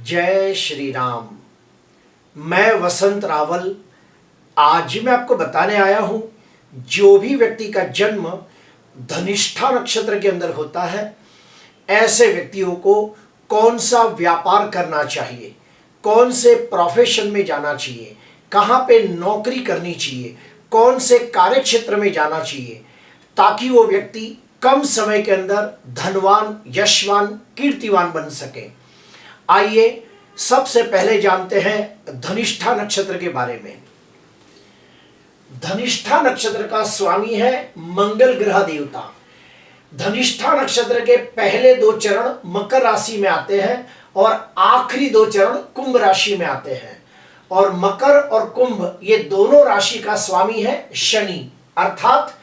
जय श्री राम। मैं वसंत रावल आज मैं आपको बताने आया हूं, जो भी व्यक्ति का जन्म धनिष्ठा नक्षत्र के अंदर होता है, ऐसे व्यक्तियों को कौन सा व्यापार करना चाहिए, कौन से प्रोफेशन में जाना चाहिए, कहां पे नौकरी करनी चाहिए, कौन से कार्य क्षेत्र में जाना चाहिए, ताकि वो व्यक्ति कम समय के अंदर धनवान, यशवान, कीर्तिवान बन सके। आइए सबसे पहले जानते हैं धनिष्ठा नक्षत्र के बारे में। धनिष्ठा नक्षत्र का स्वामी है मंगल ग्रह देवता। धनिष्ठा नक्षत्र के पहले 2 चरण मकर राशि में आते हैं और आखिरी 2 चरण कुंभ राशि में आते हैं। और मकर और कुंभ ये दोनों राशि का स्वामी है शनि। अर्थात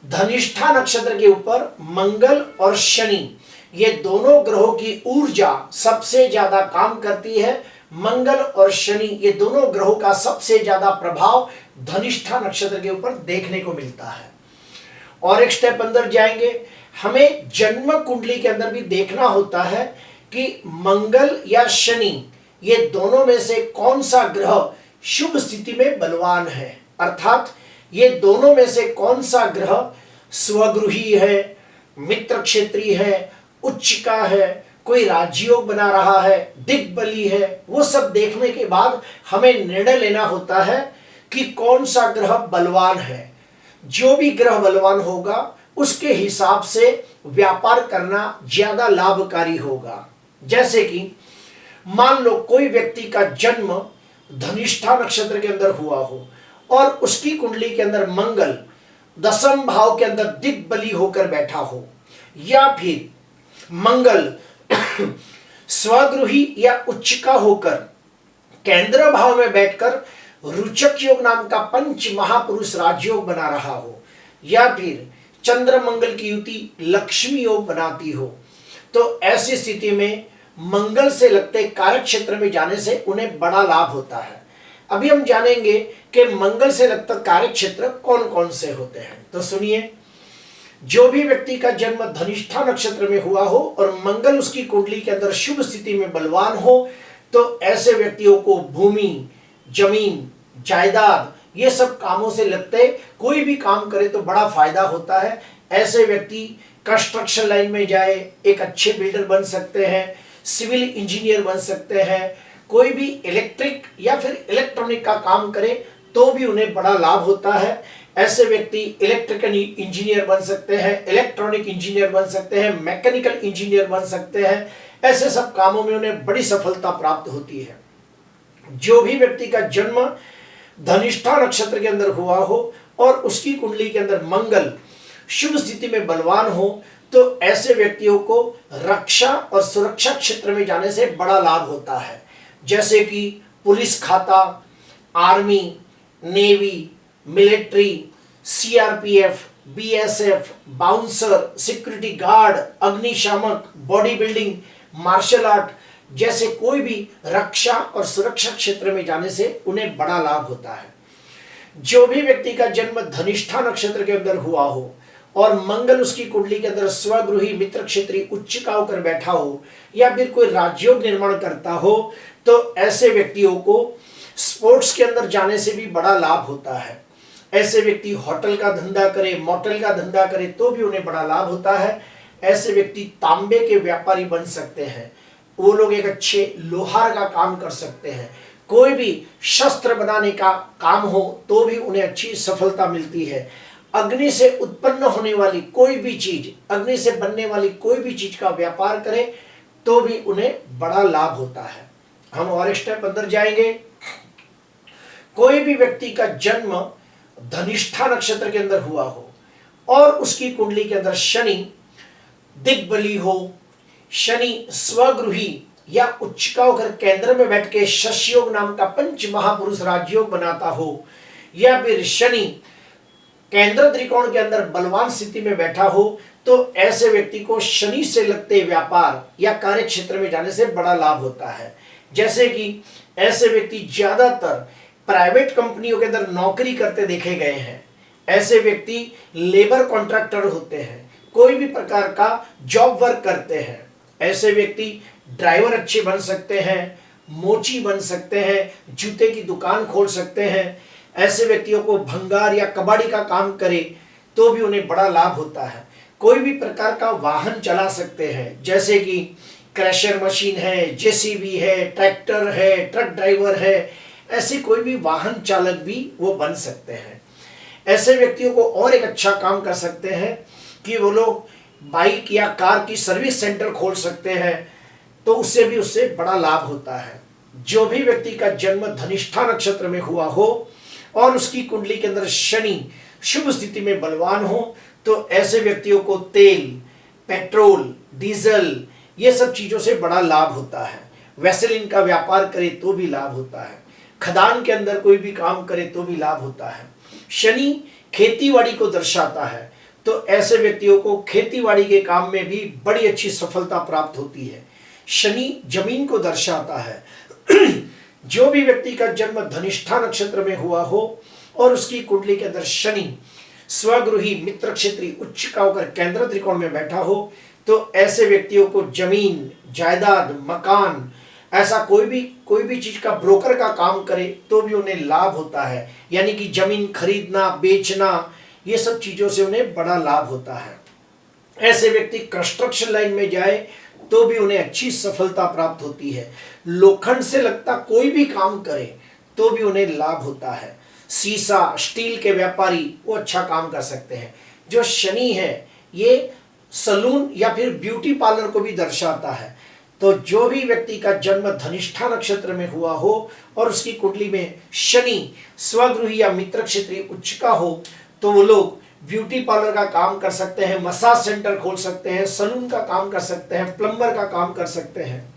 धनिष्ठा नक्षत्र के ऊपर मंगल और शनि ये दोनों ग्रहों की ऊर्जा सबसे ज्यादा काम करती है। मंगल और शनि ये दोनों ग्रहों का सबसे ज्यादा प्रभाव धनिष्ठा नक्षत्र के ऊपर देखने को मिलता है। और एक स्टेप अंदर जाएंगे, हमें जन्म कुंडली के अंदर भी देखना होता है कि मंगल या शनि ये दोनों में से कौन सा ग्रह शुभ स्थिति में बलवान है। अर्थात ये दोनों में से कौन सा ग्रह स्वगृही है, मित्र क्षेत्री है, उच्च का है, कोई राजयोग बना रहा है, दिग्बली है। वो सब देखने के बाद हमें निर्णय लेना होता है कि कौन सा ग्रह बलवान है। जो भी ग्रह बलवान होगा उसके हिसाब से व्यापार करना ज्यादा लाभकारी होगा। जैसे कि मान लो कोई व्यक्ति का जन्म धनिष्ठा नक्षत्र के अंदर हुआ हो और उसकी कुंडली के अंदर मंगल 10वें भाव के अंदर दिग्बली होकर बैठा हो, या फिर मंगल स्वगृही या उच्च का होकर केंद्र भाव में बैठकर रुचक योग नाम का पंच महापुरुष राजयोग बना रहा हो, या फिर चंद्र मंगल की युति लक्ष्मी योग बनाती हो, तो ऐसी स्थिति में मंगल से लगते कार्य क्षेत्र में जाने से उन्हें बड़ा लाभ होता है। अभी हम जानेंगे कि मंगल से लगता कार्य क्षेत्र कौन कौन से होते हैं। तो सुनिए, जो भी व्यक्ति का जन्म धनिष्ठा नक्षत्र में हुआ हो और मंगल उसकी कुंडली के अंदर शुभ स्थिति में बलवान हो, तो ऐसे व्यक्तियों को भूमि, जमीन, जायदाद ये सब कामों से लगते कोई भी काम करे तो बड़ा फायदा होता है। ऐसे व्यक्ति कंस्ट्रक्शन लाइन में जाए, एक अच्छे बिल्डर बन सकते हैं, सिविल इंजीनियर बन सकते हैं, कोई भी इलेक्ट्रिक या फिर इलेक्ट्रॉनिक का काम करे तो भी उन्हें बड़ा लाभ होता है। ऐसे व्यक्ति इलेक्ट्रिकल इंजीनियर बन सकते हैं, इलेक्ट्रॉनिक इंजीनियर बन सकते हैं, मैकेनिकल इंजीनियर बन सकते हैं। ऐसे सब कामों में उन्हें बड़ी सफलता प्राप्त होती है। जो भी व्यक्ति का जन्म धनिष्ठा नक्षत्र के अंदर हुआ हो और उसकी कुंडली के अंदर मंगल शुभ स्थिति में बलवान हो, तो ऐसे व्यक्तियों को रक्षा और सुरक्षा क्षेत्र में जाने से बड़ा लाभ होता है। जैसे कि पुलिस खाता, army, navy, military, CRPF, BSF, bouncer, security guard, अग्निशामक, बॉडी बिल्डिंग, मार्शल आर्ट जैसे कोई भी रक्षा और सुरक्षा क्षेत्र में जाने से उन्हें बड़ा लाभ होता है। जो भी व्यक्ति का जन्म धनिष्ठा नक्षत्र के अंदर हुआ हो और मंगल उसकी कुंडली के अंदर स्वगृही, मित्र क्षेत्री, उच्च का होकर बैठा हो, या फिर कोई राजयोग निर्माण करता हो, तो ऐसे व्यक्तियों को स्पोर्ट्स के अंदर जाने से भी बड़ा लाभ होता है। ऐसे व्यक्ति होटल का धंधा करे, मोटल का धंधा करे तो भी उन्हें बड़ा लाभ होता है। ऐसे व्यक्ति तांबे के व्यापारी बन सकते हैं, वो लोग एक अच्छे लोहार का काम कर सकते हैं। कोई भी शस्त्र बनाने का काम हो तो भी उन्हें अच्छी सफलता मिलती है। अग्नि से उत्पन्न होने वाली कोई भी चीज, अग्नि से बनने वाली कोई भी चीज का व्यापार करें तो भी उन्हें बड़ा लाभ होता है। हम और स्टेप अंदर जाएंगे। कोई भी व्यक्ति का जन्म धनिष्ठा नक्षत्र के अंदर हुआ हो और उसकी कुंडली के अंदर शनि दिग्बली हो, शनि स्वगृही या उच्च का होकर केंद्र में बैठ के शशयोग नाम का पंच महापुरुष राजयोग बनाता हो, या फिर शनि केंद्र त्रिकोण के अंदर बलवान स्थिति में बैठा हो, तो ऐसे व्यक्ति को शनि से लगते व्यापार या कार्य क्षेत्र में जाने से बड़ा लाभ होता है। जैसे कि ऐसे व्यक्ति ज्यादातर प्राइवेट कंपनियों के अंदर नौकरी करते देखे गए हैं। ऐसे व्यक्ति लेबर कॉन्ट्रैक्टर होते हैं, कोई भी प्रकार का जॉब वर्क करते हैं। ऐसे व्यक्ति ड्राइवर अच्छे बन सकते हैं, मोची बन सकते हैं, जूते की दुकान खोल सकते हैं। ऐसे व्यक्तियों को भंगार या कबाड़ी का काम करे तो भी उन्हें बड़ा लाभ होता है। कोई भी प्रकार का वाहन चला सकते हैं, जैसे कि क्रशर मशीन है, जेसीबी है, ट्रैक्टर है, ट्रक ड्राइवर है, ऐसे कोई भी वाहन चालक भी वो बन सकते हैं। ऐसे व्यक्तियों को और एक अच्छा काम कर सकते हैं कि वो लोग बाइक या कार की सर्विस सेंटर खोल सकते हैं, तो उससे बड़ा लाभ होता है। जो भी व्यक्ति का जन्म धनिष्ठा नक्षत्र में हुआ हो और उसकी कुंडली के अंदर शनि शुभ स्थिति में बलवान हो, तो ऐसे व्यक्तियों को तेल, पेट्रोल, डीजल ये सब चीजों से बड़ा लाभ होता है। वैसेलिन का व्यापार करे तो भी लाभ होता है। खदान के अंदर कोई भी काम करे तो भी लाभ होता है। शनि खेतीबाड़ी को दर्शाता है, तो ऐसे व्यक्तियों को खेतीबाड़ी के काम में भी बड़ी अच्छी सफलता प्राप्त होती है। शनि जमीन को दर्शाता है। जो भी व्यक्ति का जन्म धनिष्ठा नक्षत्र में हुआ हो और उसकी कुंडली के अंदर शनि स्वगृही मित्र क्षेत्री उच्च का होकर केंद्र त्रिकोण में बैठा हो, तो ऐसे व्यक्तियों को जमीन, जायदाद, मकान, ऐसा कोई भी चीज का ब्रोकर का काम करे तो भी उन्हें लाभ होता है। यानी कि जमीन खरीदना, बेचना, ये सब चीजों से उन्हें बड़ा लाभ होता है। ऐसे व्यक्ति कंस्ट्रक्शन लाइन में जाए तो भी उन्हें अच्छी सफलता प्राप्त होती है। लोखंड से लगता कोई भी काम करे तो भी उन्हें लाभ होता है। शीशा, स्टील के व्यापारी वो अच्छा काम कर सकते हैं। जो शनि है ये सलून या फिर ब्यूटी पार्लर को भी दर्शाता है, तो जो भी व्यक्ति का जन्म धनिष्ठा नक्षत्र में हुआ हो और उसकी कुंडली में शनि स्वगृही या मित्र क्षेत्रीय उच्च का हो, तो वो लोग ब्यूटी पार्लर का काम कर सकते हैं, मसाज सेंटर खोल सकते हैं, सलून का काम कर सकते हैं, प्लम्बर का काम कर सकते हैं।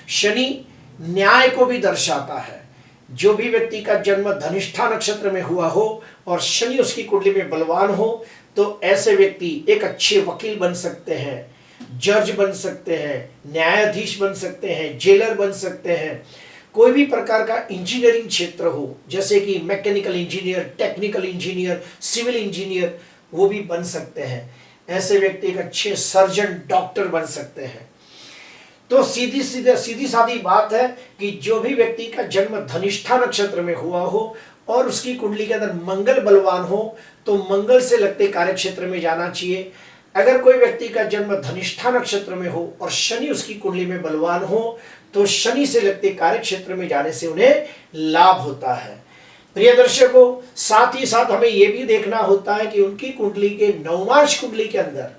शनि न्याय को भी दर्शाता है। जो भी व्यक्ति का जन्म धनिष्ठा नक्षत्र में हुआ हो और शनि उसकी कुंडली में बलवान हो, तो ऐसे व्यक्ति एक अच्छे वकील बन सकते हैं, जज बन सकते हैं, न्यायाधीश बन सकते हैं, जेलर बन सकते हैं। कोई भी प्रकार का इंजीनियरिंग क्षेत्र हो, जैसे कि mechanical engineer, technical engineer, civil engineer, वो भी बन सकते हैं। ऐसे व्यक्ति एक अच्छे सर्जन, डॉक्टर बन सकते हैं। तो सीधी सादी बात है कि जो भी व्यक्ति का जन्म धनिष्ठा नक्षत्र में हुआ हो और उसकी कुंडली के अंदर मंगल बलवान हो, तो मंगल से लगते कार्य क्षेत्र में जाना चाहिए। अगर कोई व्यक्ति का जन्म धनिष्ठा नक्षत्र में हो और शनि उसकी कुंडली में बलवान हो, तो शनि से लगते कार्य क्षेत्र में जाने से उन्हें लाभ होता है। प्रिय दर्शकों, साथ ही साथ हमें यह भी देखना होता है कि उनकी कुंडली के नवमांश कुंडली के अंदर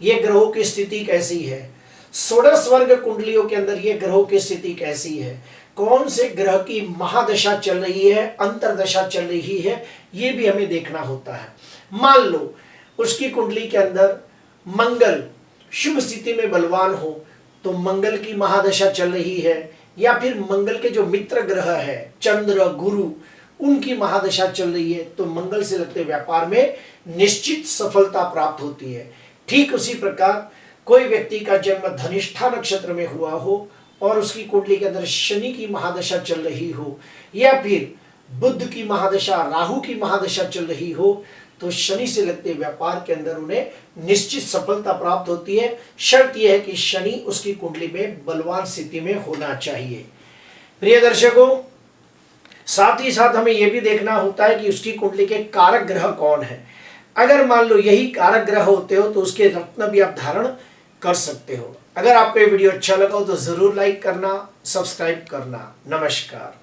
ये ग्रहों की स्थिति कैसी है, षोडश वर्ग कुंडलियों के अंदर ये ग्रहों की स्थिति कैसी है, कौन से ग्रह की महादशा चल रही है, अंतरदशा चल रही है, ये भी हमें देखना होता है। मान लो उसकी कुंडली के अंदर मंगल शुभ स्थिति में बलवान हो, तो मंगल की महादशा चल रही है, या फिर मंगल के जो मित्र ग्रह है चंद्र, गुरु, उनकी महादशा चल रही है, तो मंगल से लगते व्यापार में निश्चित सफलता प्राप्त होती है। ठीक उसी प्रकार कोई व्यक्ति का जन्म धनिष्ठा नक्षत्र में हुआ हो और उसकी कुंडली के अंदर शनि की महादशा चल रही हो, या फिर बुध की महादशा, राहु की महादशा चल रही हो, तो शनि से लगते व्यापार के अंदर उन्हें निश्चित सफलता प्राप्त होती है। शर्त यह है कि शनि उसकी कुंडली में बलवान स्थिति में होना चाहिए। प्रिय दर्शकों, साथ ही साथ हमें यह भी देखना होता है कि उसकी कुंडली के कारक ग्रह कौन है। अगर मान लो यही कारक ग्रह होते हो तो उसके रत्न भी आप धारण कर सकते हो। अगर आपको ये वीडियो अच्छा लगा हो तो जरूर लाइक करना, सब्सक्राइब करना। नमस्कार।